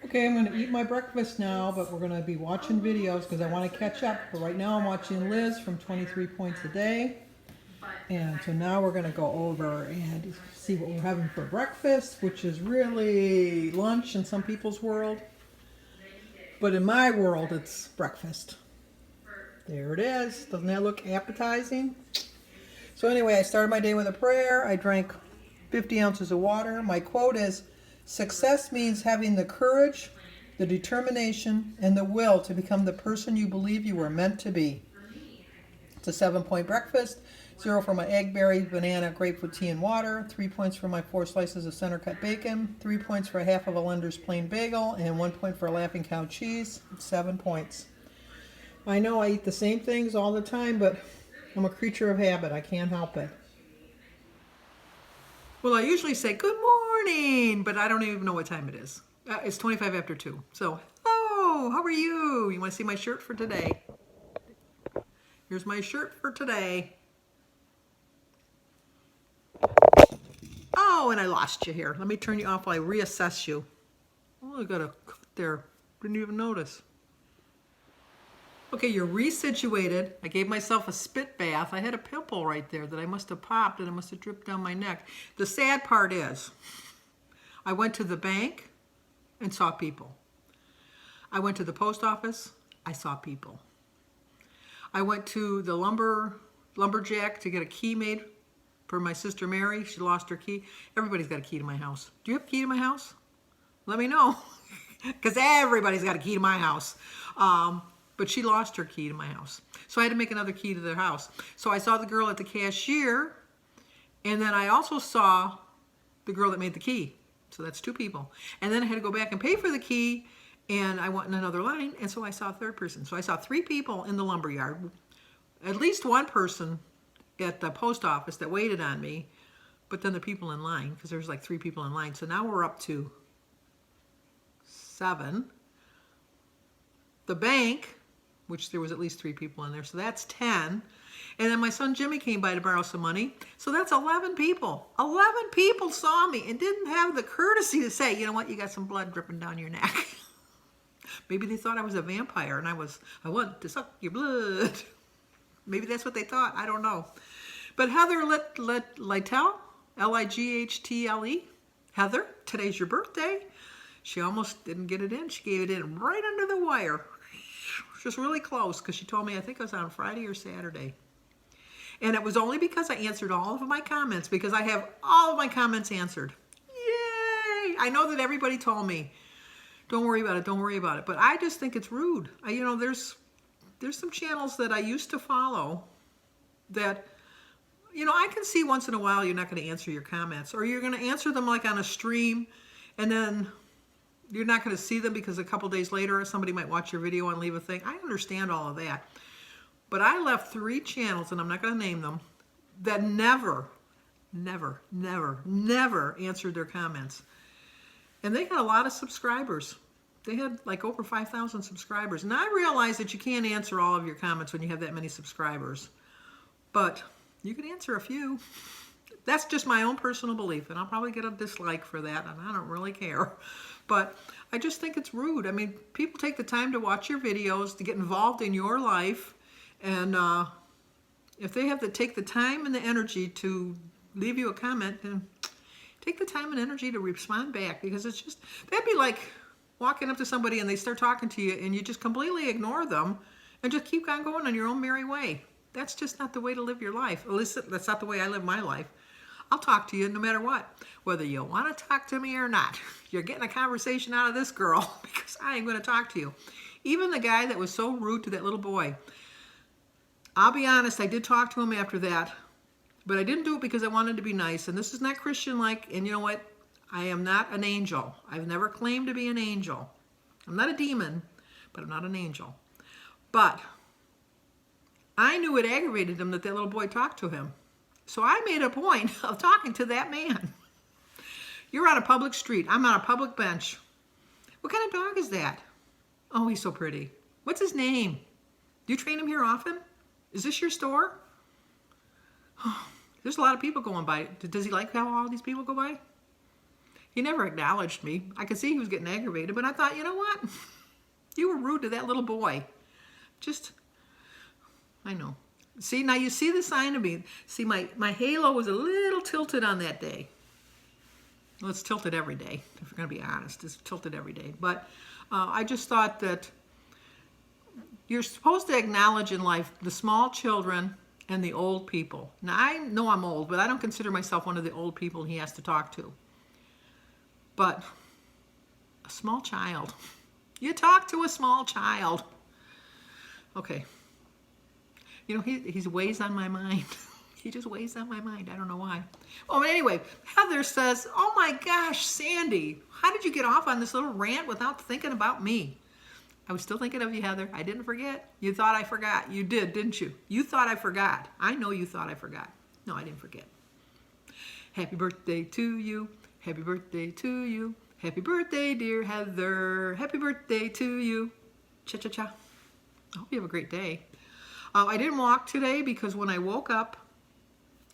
Okay, I'm going to eat my breakfast now, but we're going to be watching videos because I want to catch up. But right now I'm watching Liz from 23 Points a Day. And so now we're going to go over and see what we're having for breakfast, which is really lunch in some people's world. But in my world, it's breakfast. There it is. Doesn't that look appetizing? So anyway, I started my day with a prayer. I drank 50 ounces of water. My quote is, "Success means having the courage, the determination, and the will to become the person you believe you were meant to be." It's a 7-point breakfast. 0 for my egg, berry, banana, grapefruit tea, and water. 3 points for my 4 slices of center cut bacon. 3 points for half of a Lender's plain bagel. And 1 point for a Laughing Cow cheese. 7 points. I know I eat the same things all the time, but I'm a creature of habit. I can't help it. Well, I usually say good morning, but I don't even know what time it is. It's 25 after 2. So, hello, how are you? You want to see my shirt for today? Here's my shirt for today. Oh, and I lost you here. Let me turn you off while I reassess you. Oh, I got a cut there. Didn't even notice. Okay, you're resituated. I gave myself a spit bath. I had a pimple right there that I must have popped and it must have dripped down my neck. The sad part is, I went to the bank and saw people. I went to the post office, I saw people. I went to the lumberjack to get a key made for my sister Mary. She lost her key. Everybody's got a key to my house. Do you have a key to my house? Let me know, because everybody's got a key to my house. But she lost her key to my house. So I had to make another key to their house. So I saw the girl at the cashier, and then I also saw the girl that made the key. So that's 2 people. And then I had to go back and pay for the key, and I went in another line, and so I saw a 3rd person. So I saw 3 people in the lumber yard, at least 1 person at the post office that waited on me, but then the people in line, because there's like 3 people in line. So now we're up to 7. The bank, which there was at least 3 people in there, so that's 10. And then my son Jimmy came by to borrow some money, so that's 11 people. 11 people saw me and didn't have the courtesy to say, you know what, you got some blood dripping down your neck. Maybe they thought I was a vampire and I want to suck your blood. Maybe that's what they thought, I don't know. But Heather Lightle, Lighttle, Heather, today's your birthday. She almost didn't get it in. She gave it in right under the wire. Just really close, because she told me, I think it was on Friday or Saturday. And it was only because I answered all of my comments, because I have all of my comments answered. Yay! I know that everybody told me, don't worry about it, don't worry about it. But I just think it's rude. There's some channels that I used to follow that, I can see once in a while you're not going to answer your comments, or you're going to answer them like on a stream, and then you're not going to see them because a couple days later somebody might watch your video and leave a thing. I understand all of that. But I left 3 channels, and I'm not going to name them, that never answered their comments. And they had a lot of subscribers. They had like over 5,000 subscribers. And I realize that you can't answer all of your comments when you have that many subscribers. But you can answer a few. That's just my own personal belief, and I'll probably get a dislike for that, and I don't really care. But I just think it's rude. I mean, people take the time to watch your videos, to get involved in your life, and if they have to take the time and the energy to leave you a comment, then take the time and energy to respond back, because it's just, that'd be like walking up to somebody and they start talking to you and you just completely ignore them and just keep on going on your own merry way. That's just not the way to live your life. At least that's not the way I live my life. I'll talk to you no matter what, whether you want to talk to me or not. You're getting a conversation out of this girl because I am going to talk to you. Even the guy that was so rude to that little boy, I'll be honest, I did talk to him after that, but I didn't do it because I wanted to be nice, and this is not Christian-like, and you know what? I am not an angel. I've never claimed to be an angel. I'm not a demon, but I'm not an angel. But I knew it aggravated him that that little boy talked to him. So I made a point of talking to that man. You're on a public street. I'm on a public bench. What kind of dog is that? Oh, he's so pretty. What's his name? Do you train him here often? Is this your store? Oh, there's a lot of people going by. Does he like how all these people go by? He never acknowledged me. I could see he was getting aggravated, but I thought, you know what? You were rude to that little boy. Just, I know. See, now you see the sign of me. See, my halo was a little tilted on that day. Well, it's tilted every day, if we're going to be honest. It's tilted every day. But I just thought that you're supposed to acknowledge in life the small children and the old people. Now, I know I'm old, but I don't consider myself one of the old people he has to talk to. But a small child. You talk to a small child. Okay. You know, he weighs on my mind. He just weighs on my mind. I don't know why. Oh, but anyway, Heather says, oh my gosh, Sandy, how did you get off on this little rant without thinking about me? I was still thinking of you, Heather. I didn't forget. You thought I forgot. You did, didn't you? You thought I forgot. I know you thought I forgot. No, I didn't forget. Happy birthday to you. Happy birthday to you. Happy birthday, dear Heather. Happy birthday to you. Cha-cha-cha. I hope you have a great day. I didn't walk today because when I woke up,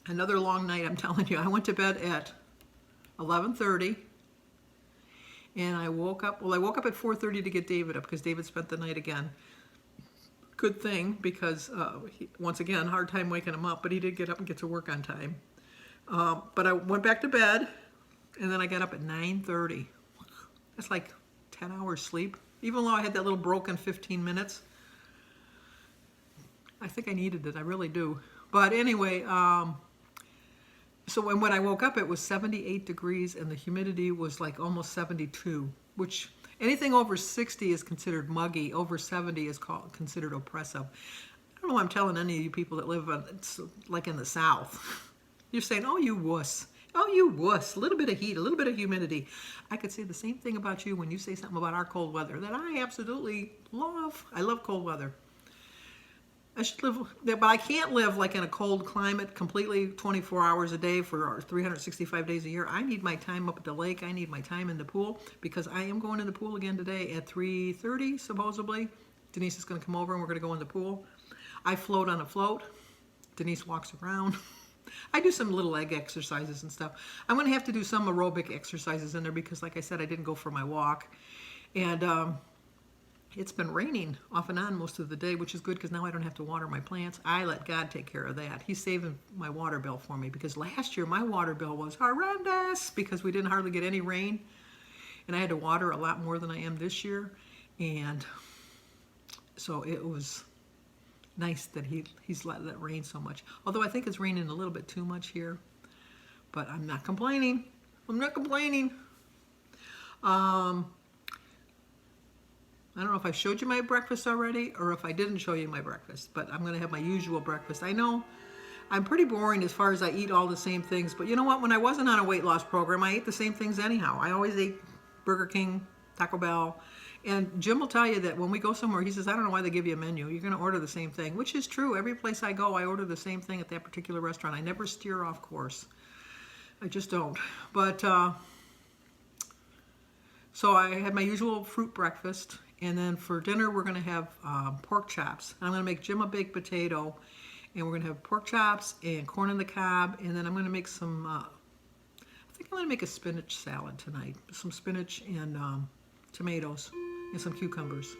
another long night, I'm telling you. I went to bed at 11:30, and I woke up at 4:30 to get David up because David spent the night again. Good thing because, once again, hard time waking him up, but he did get up and get to work on time. But I went back to bed, and then I got up at 9:30. That's like 10 hours sleep. Even though I had that little broken 15 minutes, I think I needed it. I really do. But anyway, so when I woke up, it was 78 degrees, and the humidity was like almost 72, which anything over 60 is considered muggy. Over 70 is considered oppressive. I don't know why I'm telling any of you people that live like in the South. You're saying, oh, you wuss. Oh, you wuss. A little bit of heat, a little bit of humidity. I could say the same thing about you when you say something about our cold weather that I absolutely love. I love cold weather. I should live, but I can't live like in a cold climate completely 24 hours a day for 365 days a year. I need my time up at the lake. I need my time in the pool because I am going in the pool again today at 3:30, supposedly. Denise is going to come over and we're going to go in the pool. I float on a float. Denise walks around. I do some little leg exercises and stuff. I'm going to have to do some aerobic exercises in there because, like I said, I didn't go for my walk. And it's been raining off and on most of the day, which is good because now I don't have to water my plants. I let God take care of that. He's saving my water bill for me because last year my water bill was horrendous because we didn't hardly get any rain. And I had to water a lot more than I am this year. And so it was nice that he's let it rain so much. Although I think it's raining a little bit too much here. But I'm not complaining. I'm not complaining. I don't know if I showed you my breakfast already or if I didn't show you my breakfast, but I'm going to have my usual breakfast. I know I'm pretty boring as far as I eat all the same things, but you know what? When I wasn't on a weight loss program, I ate the same things anyhow. I always ate Burger King, Taco Bell, and Jim will tell you that when we go somewhere, he says, I don't know why they give you a menu. You're going to order the same thing, which is true. Every place I go, I order the same thing at that particular restaurant. I never steer off course. I just don't. But so I had my usual fruit breakfast. And then for dinner, we're going to have pork chops. I'm going to make Jim a baked potato. And we're going to have pork chops and corn on the cob. And then I'm going to make some, I think I'm going to make a spinach salad tonight. Some spinach and tomatoes and some cucumbers.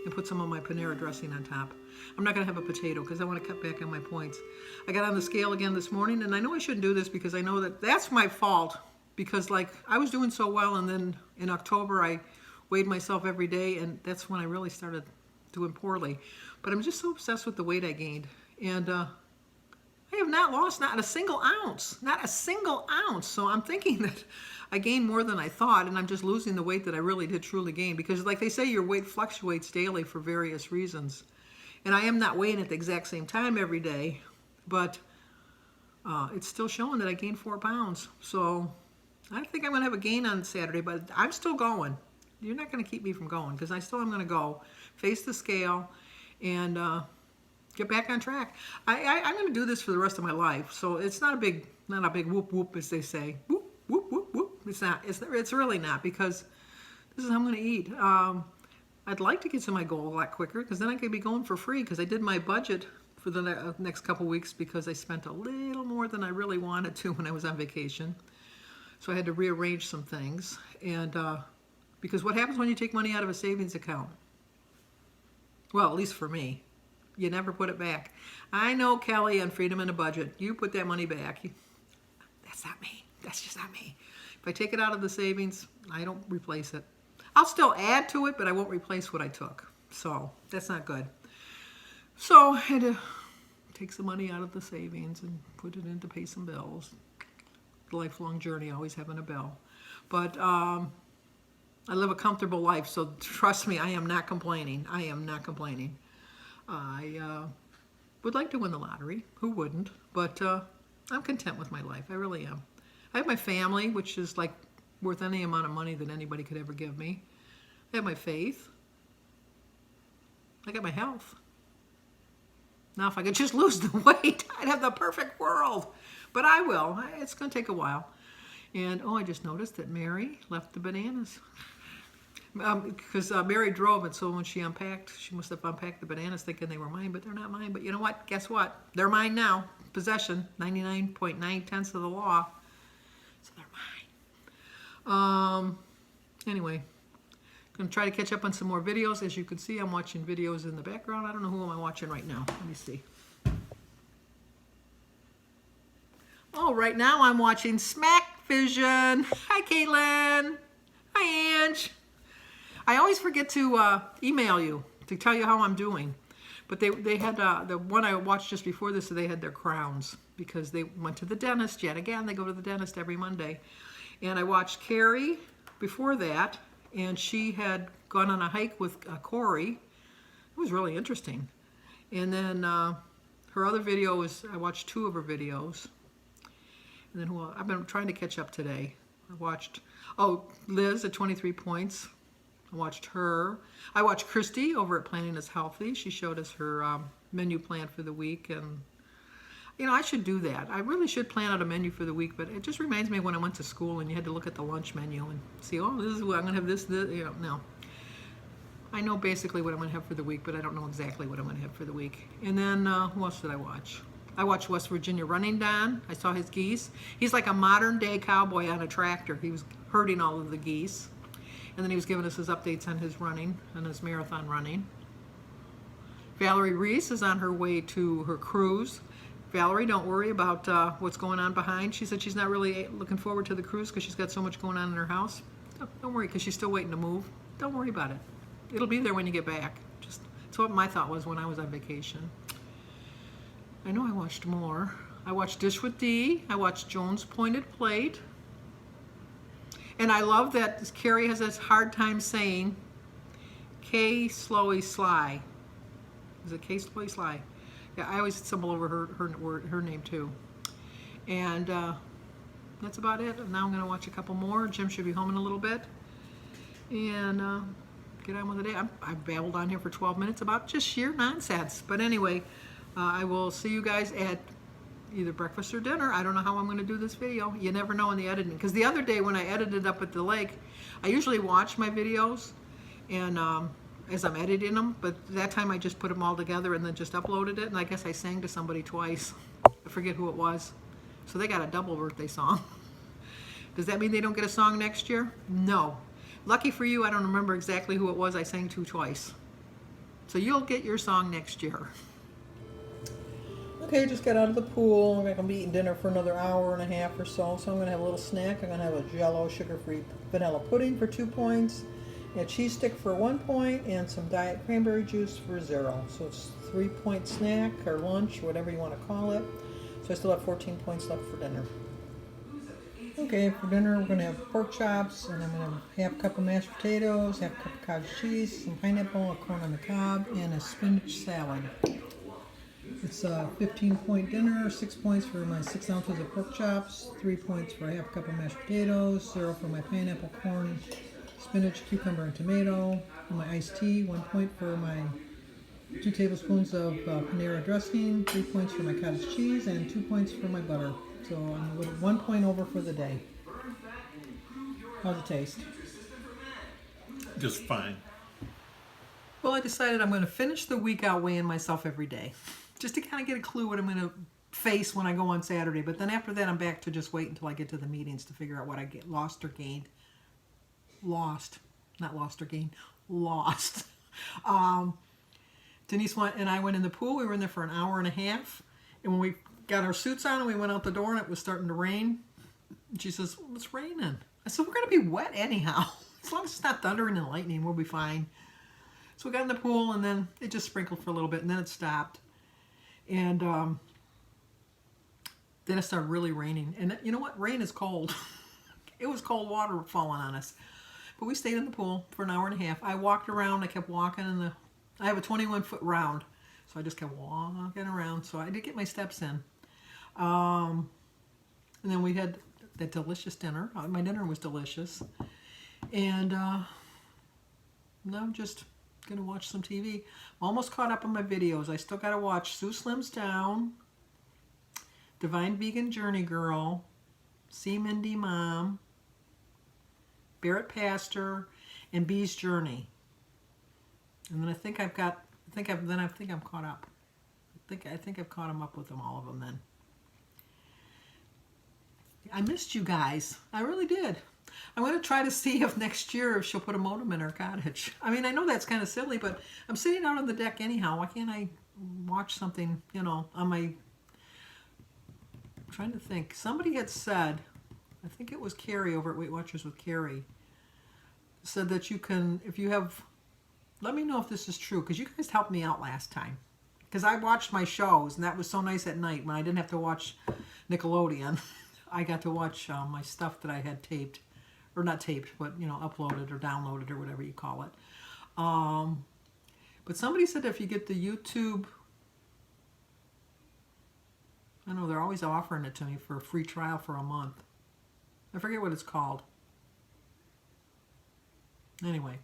And put some of my Panera dressing on top. I'm not going to have a potato because I want to cut back on my points. I got on the scale again this morning. And I know I shouldn't do this because I know that that's my fault. Because like I was doing so well. And then in October, I weighed myself every day, and that's when I really started doing poorly. But I'm just so obsessed with the weight I gained. And I have not lost not a single ounce. Not a single ounce. So I'm thinking that I gained more than I thought, and I'm just losing the weight that I really did truly gain. Because like they say, your weight fluctuates daily for various reasons. And I am not weighing at the exact same time every day, but it's still showing that I gained 4 pounds. So I think I'm going to have a gain on Saturday, but I'm still going. You're not going to keep me from going because I still am going to go face the scale and get back on track. I'm going to do this for the rest of my life, so it's not a big whoop whoop as they say. Whoop whoop whoop whoop. It's not. It's really not because this is how I'm going to eat. I'd like to get to my goal a lot quicker because then I could be going for free because I did my budget for the next couple weeks because I spent a little more than I really wanted to when I was on vacation. So I had to rearrange some things. And because what happens when you take money out of a savings account? Well, at least for me, you never put it back. I know, Kelly, on Freedom and a Budget, you put that money back. That's not me. That's just not me. If I take it out of the savings, I don't replace it. I'll still add to it, but I won't replace what I took. So that's not good. So I had to take some money out of the savings and put it in to pay some bills. The lifelong journey, always having a bill. But I live a comfortable life, so trust me, I am not complaining. I am not complaining. I would like to win the lottery. Who wouldn't? But I'm content with my life. I really am. I have my family, which is like worth any amount of money that anybody could ever give me. I have my faith. I got my health. Now, if I could just lose the weight, I'd have the perfect world. But I will. It's going to take a while. And, oh, I just noticed that Mary left the bananas. Because Mary drove it, so when she unpacked, she must have unpacked the bananas thinking they were mine, but they're not mine. But you know what? Guess what? They're mine now. Possession, 99.9 of the law. So they're mine. Anyway, going to try to catch up on some more videos. As you can see, I'm watching videos in the background. I don't know who am I watching right now. Let me see. Oh, right now I'm watching Smack Vision. Hi, Caitlin. Hi, Ange. I always forget to email you to tell you how I'm doing. But they had, the one I watched just before this, so they had their crowns because they went to the dentist yet again. They go to the dentist every Monday. And I watched Carrie before that, and she had gone on a hike with Corey. It was really interesting. And then her other video was, I watched 2 of her videos. And then I've been trying to catch up today. I watched, Liz at 23 points. I watched her. I watched Christy over at Planning is Healthy. She showed us her menu plan for the week. And, you know, I should do that. I really should plan out a menu for the week, but it just reminds me of when I went to school and you had to look at the lunch menu and see, oh, this is what I'm going to have this, you know, no. I know basically what I'm going to have for the week, but I don't know exactly what I'm going to have for the week. And then, who else did I watch? I watched West Virginia Running Don. I saw his geese. He's like a modern day cowboy on a tractor. He was herding all of the geese. And then he was giving us his updates on his running, on his marathon running. Valerie Reese is on her way to her cruise. Valerie, don't worry about what's going on behind. She said she's not really looking forward to the cruise because she's got so much going on in her house. Don't worry, because she's still waiting to move. Don't worry about it. It'll be there when you get back. That's what my thought was when I was on vacation. I know I watched more. I watched Dish with Dee. I watched Joan's Pointed Plate. And I love that Carrie has this hard time saying K Slowy Sly. Is it K Slowy Sly? Yeah, I always stumble over her name too. And that's about it. Now I'm going to watch a couple more. Jim should be home in a little bit. And get on with the day. I've babbled on here for 12 minutes about just sheer nonsense. But anyway, I will see you guys at either breakfast or dinner. I don't know how I'm going to do this video. You never know in the editing. Because the other day when I edited up at the lake, I usually watch my videos and as I'm editing them, but that time I just put them all together and then just uploaded it, and I guess I sang to somebody twice. I forget who it was. So they got a double birthday song. Does that mean they don't get a song next year? No. Lucky for you, I don't remember exactly who it was I sang to twice. So you'll get your song next year. Okay, just got out of the pool. I'm going to be eating dinner for another hour and a half or so. So I'm going to have a little snack. I'm going to have a Jell-O sugar-free vanilla pudding for 2 points, a cheese stick for 1 point, and some diet cranberry juice for 0. So it's 3-point snack or lunch, whatever you want to call it. So I still have 14 points left for dinner. Okay, for dinner we're going to have pork chops, and I'm going to have half a cup of mashed potatoes, half a cup of cottage cheese, some pineapple, a corn on the cob, and a spinach salad. It's a 15-point dinner, 6 points for my 6 ounces of pork chops, 3 points for a half cup of mashed potatoes, 0 for my pineapple, corn, spinach, cucumber, and tomato, and my iced tea, 1 point for my 2 tablespoons of Panera dressing, 3 points for my cottage cheese, and 2 points for my butter. So I'm 1 point over for the day. How's it taste? Just fine. Well, I decided I'm going to finish the week out weighing myself every day, just to kind of get a clue what I'm going to face when I go on Saturday. But then after that, I'm back to just wait until I get to the meetings to figure out what I get lost or gained. Lost. Not lost or gained. Lost. Denise and I went in the pool. We were in there for an hour and a half. And when we got our suits on and we went out the door and it was starting to rain, and she says, well, it's raining. I said, we're going to be wet anyhow. As long as it's not thundering and lightning, we'll be fine. So we got in the pool and then it just sprinkled for a little bit and then it stopped. And then it started really raining. And you know what? Rain is cold. It was cold water falling on us. But we stayed in the pool for an hour and a half. I walked around. I kept walking I have a 21-foot round. So I just kept walking around. So I did get my steps in. And then we had that delicious dinner. My dinner was delicious. And now I'm just going to watch some TV. I'm almost caught up on my videos. I still got to watch Sue Slims Down, Divine Vegan Journey Girl, See Mindy Mom, Barrett Pastor, and Bee's Journey. And then I think I'm caught up. I think I've caught them up with them, all of them then. I missed you guys. I really did. I'm going to try to see if next year if she'll put a modem in her cottage. I mean, I know that's kind of silly, but I'm sitting out on the deck anyhow. Why can't I watch something, on my... I'm trying to think. Somebody had said, I think it was Carrie over at Weight Watchers with Carrie, said that you can, if you have... Let me know if this is true, because you guys helped me out last time. Because I watched my shows, and that was so nice at night when I didn't have to watch Nickelodeon. I got to watch my stuff that I had taped. Or not taped, but, uploaded or downloaded or whatever you call it. But somebody said if you get the YouTube... I know, they're always offering it to me for a free trial for a month. I forget what it's called. Anyway,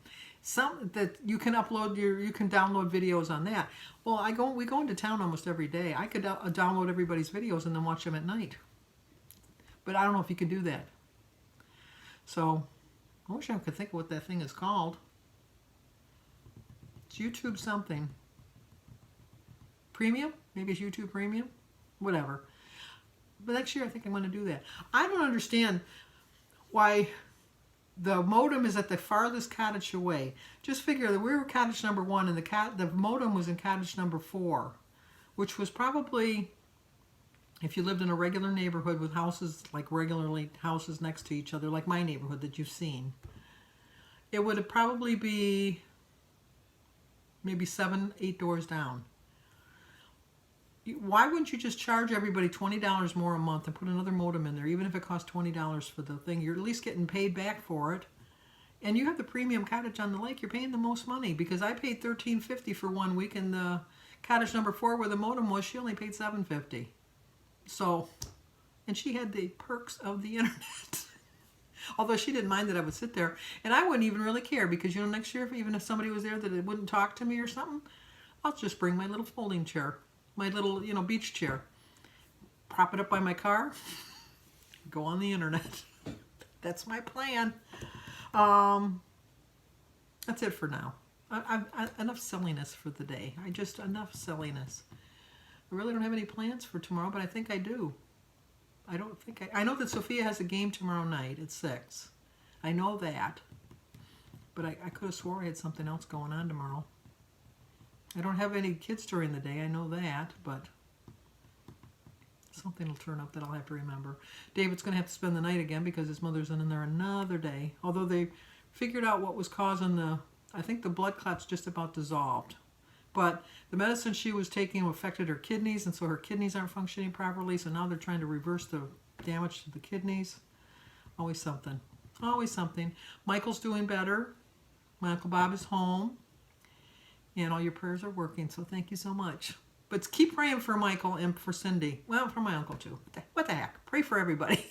that you can you can download videos on that. Well, we go into town almost every day. I could download everybody's videos and then watch them at night. But I don't know if you could do that. So, I wish I could think of what that thing is called. It's YouTube something. Premium? Maybe it's YouTube Premium? Whatever. But next year I think I'm going to do that. I don't understand why the modem is at the farthest cottage away. Just figure that we were cottage number 1 and the modem was in cottage number 4, which was probably, if you lived in a regular neighborhood with houses, like regularly houses next to each other, like my neighborhood that you've seen, it would probably be maybe 7, 8 doors down. Why wouldn't you just charge everybody $20 more a month and put another modem in there, even if it costs $20 for the thing? You're at least getting paid back for it. And you have the premium cottage on the lake. You're paying the most money, because I paid $13.50 for 1 week, and the cottage number 4 where the modem was, she only paid $7.50. So, and she had the perks of the internet. Although she didn't mind that I would sit there. And I wouldn't even really care, because, next year, even if somebody was there that it wouldn't talk to me or something, I'll just bring my little folding chair. My little, beach chair. Prop it up by my car. Go on the internet. That's my plan. That's it for now. Enough silliness for the day. Enough silliness. I really don't have any plans for tomorrow, but I think I do. I know that Sophia has a game tomorrow night at 6. I know that. But I could have swore I had something else going on tomorrow. I don't have any kids during the day, I know that, but something will turn up that I'll have to remember. David's going to have to spend the night again because his mother's in there another day. Although they figured out what was causing I think the blood clot's just about dissolved. But the medicine she was taking affected her kidneys, and so her kidneys aren't functioning properly, so now they're trying to reverse the damage to the kidneys. Always something. Always something. Michael's doing better. My Uncle Bob is home. And all your prayers are working, so thank you so much. But keep praying for Michael and for Cindy. Well, for my uncle too. What the heck? Pray for everybody.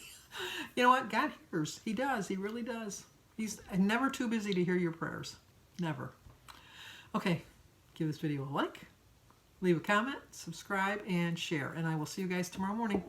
You know what? God hears. He does. He really does. He's never too busy to hear your prayers. Never. Okay. Give this video a like. Leave a comment. Subscribe and share. And I will see you guys tomorrow morning.